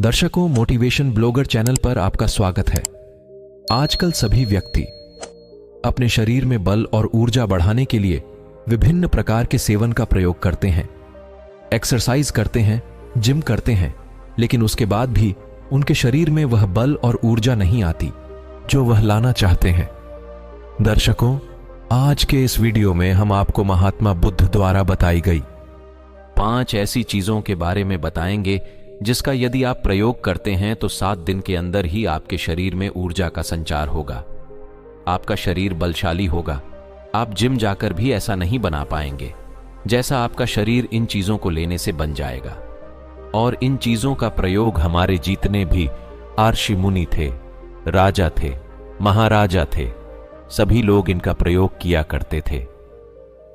दर्शकों, motivation blogger channel पर आपका स्वागत है। आजकल सभी व्यक्ति अपने शरीर में बल और ऊर्जा बढ़ाने के लिए विभिन्न प्रकार के सेवन का प्रयोग करते हैं। एक्सरसाइज करते हैं, जिम करते हैं, लेकिन उसके बाद भी उनके शरीर में वह बल और ऊर्जा नहीं आती जो वह लाना चाहते हैं। दर्शकों, आज के इस वीडियो में हम आपको महात्मा बुद्ध द्वारा बताई गई 5 ऐसी चीजों के बारे में बताएंगे जिसका यदि आप प्रयोग करते हैं तो 7 दिन के अंदर ही आपके शरीर में ऊर्जा का संचार होगा। आपका शरीर बलशाली होगा। आप जिम जाकर भी ऐसा नहीं बना पाएंगे जैसा आपका शरीर इन चीजों को लेने से बन जाएगा। और इन चीजों का प्रयोग हमारे जितने भी ऋषि मुनि थे, राजा थे, महाराजा थे, सभी लोग इनका प्रयोग किया करते थे।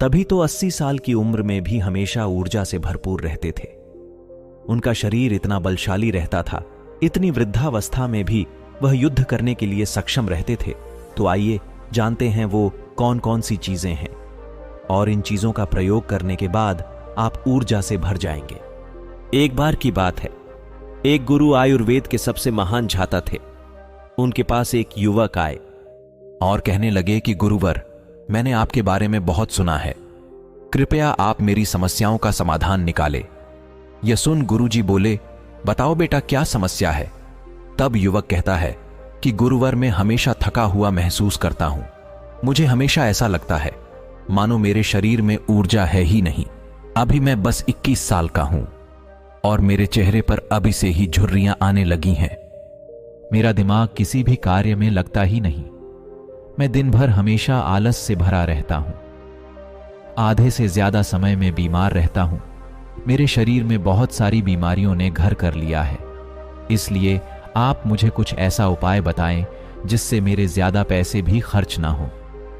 तभी तो 80 साल की उम्र में भी हमेशा ऊर्जा से भरपूर रहते थे। उनका शरीर इतना बलशाली रहता था, इतनी वृद्धावस्था में भी वह युद्ध करने के लिए सक्षम रहते थे। तो आइए जानते हैं वो कौन कौन सी चीजें हैं, और इन चीजों का प्रयोग करने के बाद आप ऊर्जा से भर जाएंगे। एक बार की बात है, एक गुरु आयुर्वेद के सबसे महान झाता थे। उनके पास एक युवक आए और कहने लगे कि गुरुवर, मैंने आपके बारे में बहुत सुना है, कृपया आप मेरी समस्याओं का समाधान निकाले। यह सुन गुरुजी बोले, बताओ बेटा, क्या समस्या है? तब युवक कहता है कि गुरुवर, मैं हमेशा थका हुआ महसूस करता हूं। मुझे हमेशा ऐसा लगता है मानो मेरे शरीर में ऊर्जा है ही नहीं। अभी मैं बस 21 साल का हूं और मेरे चेहरे पर अभी से ही झुर्रियां आने लगी हैं। मेरा दिमाग किसी भी कार्य में लगता ही नहीं। मैं दिन भर हमेशा आलस से भरा रहता हूं। आधे से ज्यादा समय में बीमार रहता हूं। मेरे शरीर में बहुत सारी बीमारियों ने घर कर लिया है। इसलिए आप मुझे कुछ ऐसा उपाय बताएं जिससे मेरे ज्यादा पैसे भी खर्च ना हो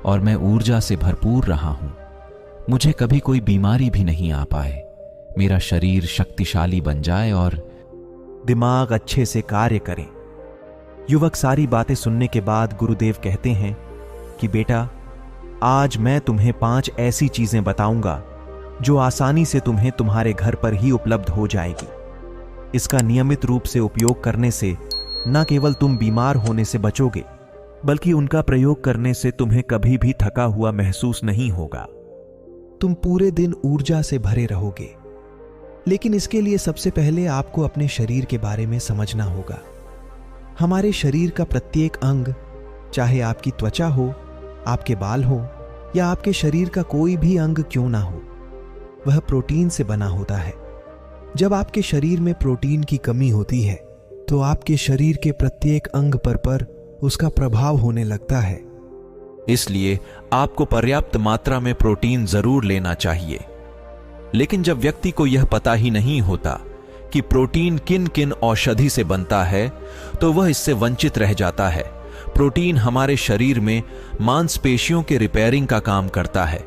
और मैं ऊर्जा से भरपूर रहा हूं। मुझे कभी कोई बीमारी भी नहीं आ पाए। मेरा शरीर शक्तिशाली बन जाए और दिमाग अच्छे से कार्य करे। युवक सारी बातें सुनने के बाद गुरुदेव कहते हैं कि बेटा, आज मैं तुम्हें 5 ऐसी चीजें बताऊंगा जो आसानी से तुम्हें तुम्हारे घर पर ही उपलब्ध हो जाएगी। इसका नियमित रूप से उपयोग करने से न केवल तुम बीमार होने से बचोगे, बल्कि उनका प्रयोग करने से तुम्हें कभी भी थका हुआ महसूस नहीं होगा। तुम पूरे दिन ऊर्जा से भरे रहोगे। लेकिन इसके लिए सबसे पहले आपको अपने शरीर के बारे में समझना होगा। हमारे शरीर का प्रत्येक अंग, चाहे आपकी त्वचा हो, आपके बाल हो या आपके शरीर का कोई भी अंग क्यों ना हो, वह प्रोटीन से बना होता है। जब आपके शरीर में प्रोटीन की कमी होती है तो आपके शरीर के प्रत्येक अंग पर उसका प्रभाव होने लगता है। इसलिए आपको पर्याप्त मात्रा में प्रोटीन जरूर लेना चाहिए। लेकिन जब व्यक्ति को यह पता ही नहीं होता कि प्रोटीन किन किन औषधि से बनता है, तो वह इससे वंचित रह जाता है। प्रोटीन हमारे शरीर में मांसपेशियों के रिपेयरिंग का काम करता है।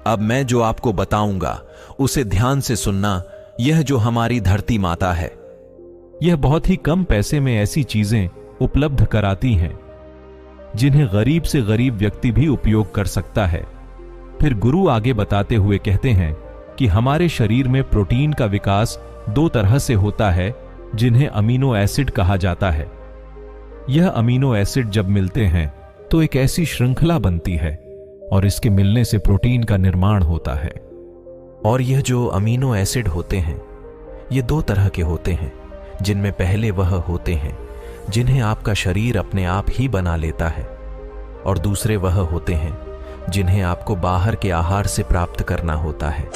अब मैं जो आपको बताऊंगा उसे ध्यान से सुनना। यह जो हमारी धरती माता है, यह बहुत ही कम पैसे में ऐसी चीजें उपलब्ध कराती हैं जिन्हें गरीब से गरीब व्यक्ति भी उपयोग कर सकता है। फिर गुरु आगे बताते हुए कहते हैं कि हमारे शरीर में प्रोटीन का विकास 2 तरह से होता है, जिन्हें अमीनो एसिड कहा जाता है। यह अमीनो एसिड जब मिलते हैं तो एक ऐसी श्रृंखला बनती है और इसके मिलने से प्रोटीन का निर्माण होता है। और यह जो अमीनो एसिड होते हैं, ये 2 तरह के होते हैं, जिनमें पहले वह होते हैं जिन्हें आपका शरीर अपने आप ही बना लेता है, और दूसरे वह होते हैं जिन्हें आपको बाहर के आहार से प्राप्त करना होता है।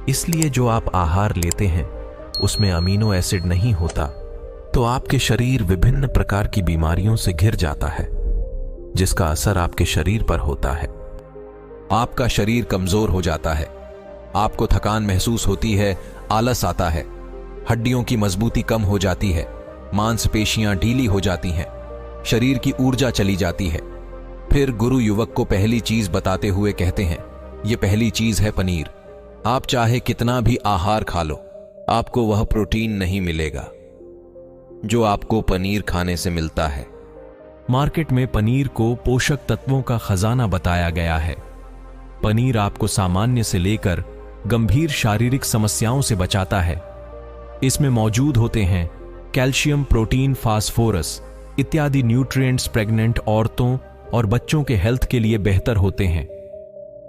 इसलिए जो आप आहार लेते हैं उसमें अमीनो एसिड नहीं होता, तो आपके शरीर विभिन्न प्रकार की बीमारियों से घिर जाता है, जिसका असर आपके शरीर पर होता है। आपका शरीर कमजोर हो जाता है, आपको थकान महसूस होती है, आलस आता है, हड्डियों की मजबूती कम हो जाती है, मांसपेशियां ढीली हो जाती हैं, शरीर की ऊर्जा चली जाती है। फिर गुरु युवक को पहली चीज बताते हुए कहते हैं, यह पहली चीज है पनीर। आप चाहे कितना भी आहार खा लो, आपको वह प्रोटीन नहीं मिलेगा जो आपको पनीर खाने से मिलता है। मार्केट में पनीर को पोषक तत्वों का खजाना बताया गया है। पनीर आपको सामान्य से लेकर गंभीर शारीरिक समस्याओं से बचाता है। इसमें मौजूद होते हैं कैल्शियम, प्रोटीन, फास्फोरस इत्यादि न्यूट्रिएंट्स प्रेग्नेंट औरतों और बच्चों के हेल्थ के लिए बेहतर होते हैं।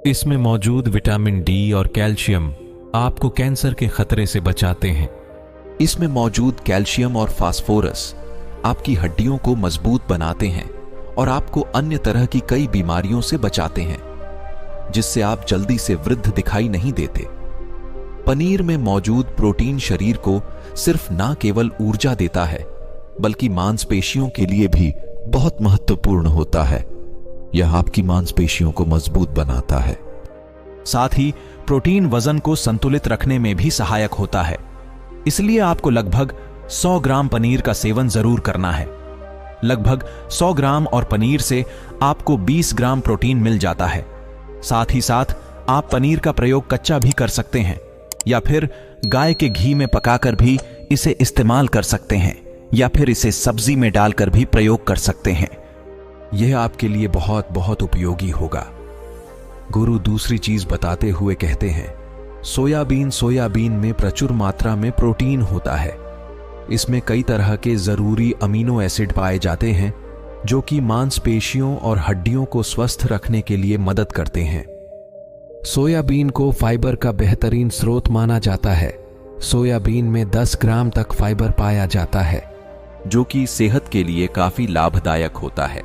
इसमें मौजूद विटामिन डी और कैल्शियम आपको कैंसर के खतरे से बचाते हैं। इसमें मौजूद कैल्शियम और फास्फोरस आपकी हड्डियों को मजबूत बनाते हैं और आपको अन्य तरह की कई बीमारियों से बचाते हैं, जिससे आप जल्दी से वृद्ध दिखाई नहीं देते। पनीर में मौजूद प्रोटीन शरीर को सिर्फ ना केवल ऊर्जा देता है, बल्कि मांसपेशियों के लिए भी बहुत महत्वपूर्ण होता है। यह आपकी मांसपेशियों को मजबूत बनाता है। साथ ही प्रोटीन वजन को संतुलित रखने में भी सहायक होता है। इसलिए आपको लगभग 100 ग्राम पनीर का सेवन जरूर करना है। लगभग 100 ग्राम और पनीर से आपको 20 ग्राम प्रोटीन मिल जाता है। साथ ही साथ आप पनीर का प्रयोग कच्चा भी कर सकते हैं या फिर गाय के घी में पकाकर भी इसे इस्तेमाल कर सकते हैं या फिर इसे सब्जी में डालकर भी प्रयोग कर सकते हैं। यह आपके लिए बहुत बहुत उपयोगी होगा। गुरु दूसरी चीज बताते हुए कहते हैं, सोयाबीन में प्रचुर मात्रा में प्रोटीन होता है। इसमें कई तरह के जरूरी अमीनो एसिड पाए जाते हैं जो कि मांसपेशियों और हड्डियों को स्वस्थ रखने के लिए मदद करते हैं। सोयाबीन को फाइबर का बेहतरीन स्रोत माना जाता है। सोयाबीन में 10 ग्राम तक फाइबर पाया जाता है, जो कि सेहत के लिए काफी लाभदायक होता है।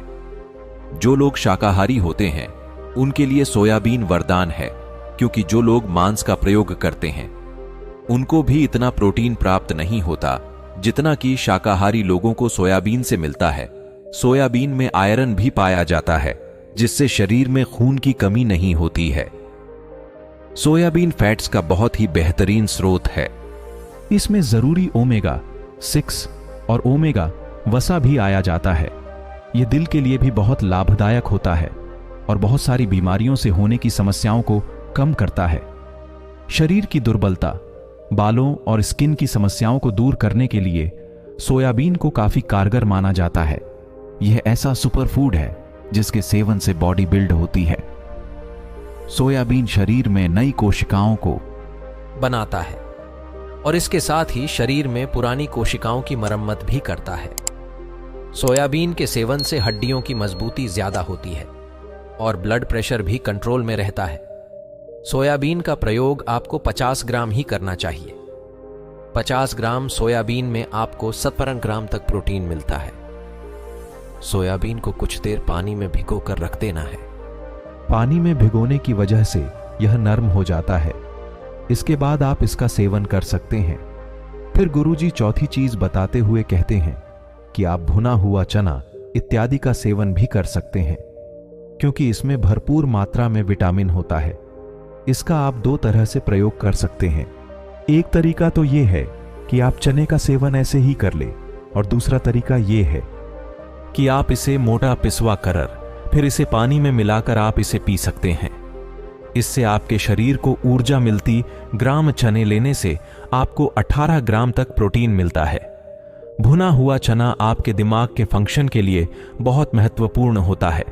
जो लोग शाकाहारी होते हैं उनके लिए सोयाबीन वरदान है, क्योंकि जो लोग मांस का प्रयोग करते हैं उनको भी इतना प्रोटीन प्राप्त नहीं होता जितना कि शाकाहारी लोगों को सोयाबीन से मिलता है। सोयाबीन में आयरन भी पाया जाता है, जिससे शरीर में खून की कमी नहीं होती है। सोयाबीन फैट्स का बहुत ही बेहतरीन स्रोत है। इसमें जरूरी ओमेगा 6 और ओमेगा वसा भी आया जाता है। यह दिल के लिए भी बहुत लाभदायक होता है और बहुत सारी बीमारियों से होने की समस्याओं को कम करता है। शरीर की दुर्बलता, बालों और स्किन की समस्याओं को दूर करने के लिए सोयाबीन को काफी कारगर माना जाता है। यह ऐसा सुपर फूड है जिसके सेवन से बॉडी बिल्ड होती है। सोयाबीन शरीर में नई कोशिकाओं को बनाता है और इसके साथ ही शरीर में पुरानी कोशिकाओं की मरम्मत भी करता है। सोयाबीन के सेवन से हड्डियों की मजबूती ज्यादा होती है और ब्लड प्रेशर भी कंट्रोल में रहता है। सोयाबीन का प्रयोग आपको 50 ग्राम ही करना चाहिए। 50 ग्राम सोयाबीन में आपको 17 ग्राम तक प्रोटीन मिलता है। सोयाबीन को कुछ देर पानी में भिगो कर रख देना है। पानी में भिगोने की वजह से यह नरम हो जाता है। इसके बाद आप इसका सेवन कर सकते हैं। फिर गुरुजी चौथी चीज बताते हुए कहते हैं कि आप भुना हुआ चना इत्यादि का सेवन भी कर सकते हैं, क्योंकि इसमें भरपूर मात्रा में विटामिन होता है। इसका आप 2 तरह से प्रयोग कर सकते हैं। एक तरीका तो यह है कि आप चने का सेवन ऐसे ही कर ले, और दूसरा तरीका यह है कि आप इसे मोटा पिसवा कर फिर इसे पानी में मिलाकर आप इसे पी सकते हैं। इससे आपके शरीर को ऊर्जा मिलती। ग्राम चने लेने से आपको 18 ग्राम तक प्रोटीन मिलता है। भुना हुआ चना आपके दिमाग के फंक्शन के लिए बहुत महत्वपूर्ण होता है।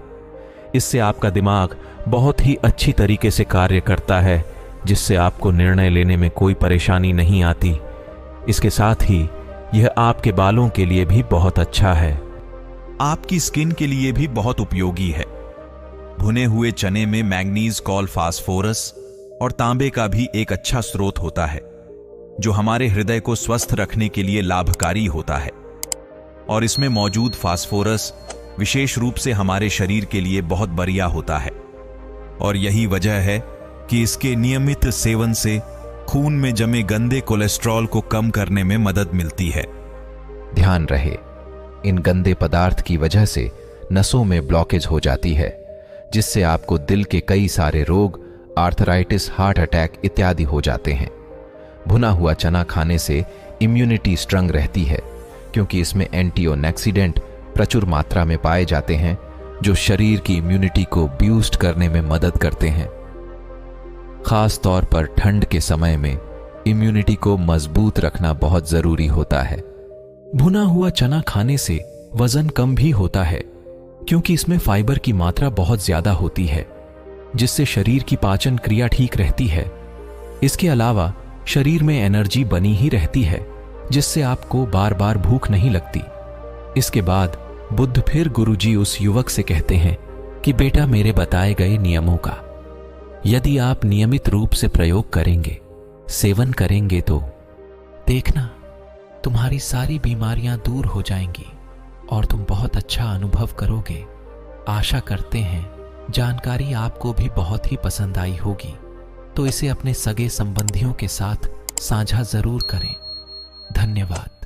इससे आपका दिमाग बहुत ही अच्छी तरीके से कार्य करता है, जिससे आपको निर्णय लेने में कोई परेशानी नहीं आती। इसके साथ ही यह आपके बालों के लिए भी बहुत अच्छा है। आपकी स्किन के लिए भी बहुत उपयोगी है। भुने हुए चने में मैग्नीज, कॉल, फास्फोरस और तांबे का भी एक अच्छा स्रोत होता है, जो हमारे हृदय को स्वस्थ रखने के लिए लाभकारी होता है। और इसमें मौजूद फास्फोरस विशेष रूप से हमारे शरीर के लिए बहुत बढ़िया होता है। और यही वजह है कि इसके नियमित सेवन से खून में जमे गंदे कोलेस्ट्रॉल को कम करने में मदद मिलती है। ध्यान रहे, इन गंदे पदार्थ की वजह से नसों में ब्लॉकेज हो जाती है, जिससे आपको दिल के कई सारे रोग, आर्थराइटिस, हार्ट अटैक इत्यादि हो जाते हैं। भुना हुआ चना खाने से इम्यूनिटी स्ट्रांग रहती है, क्योंकि इसमें एंटीऑक्सीडेंट प्रचुर मात्रा में पाए जाते हैं, जो शरीर की इम्यूनिटी को बूस्ट करने में मदद करते हैं। खास तौर पर ठंड के समय में इम्यूनिटी को मजबूत रखना बहुत जरूरी होता है। भुना हुआ चना खाने से वजन कम भी होता है, क्योंकि इसमें फाइबर की मात्रा बहुत ज्यादा होती है, जिससे शरीर की पाचन क्रिया ठीक रहती है। इसके अलावा शरीर में एनर्जी बनी ही रहती है, जिससे आपको बार बार भूख नहीं लगती। इसके बाद बुद्ध फिर गुरुजी उस युवक से कहते हैं कि बेटा, मेरे बताए गए नियमों का यदि आप नियमित रूप से प्रयोग करेंगे, सेवन करेंगे, तो देखना तुम्हारी सारी बीमारियां दूर हो जाएंगी और तुम बहुत अच्छा अनुभव करोगे। आशा करते हैं जानकारी आपको भी बहुत ही पसंद आई होगी, तो इसे अपने सगे संबंधियों के साथ साझा जरूर करें। धन्यवाद।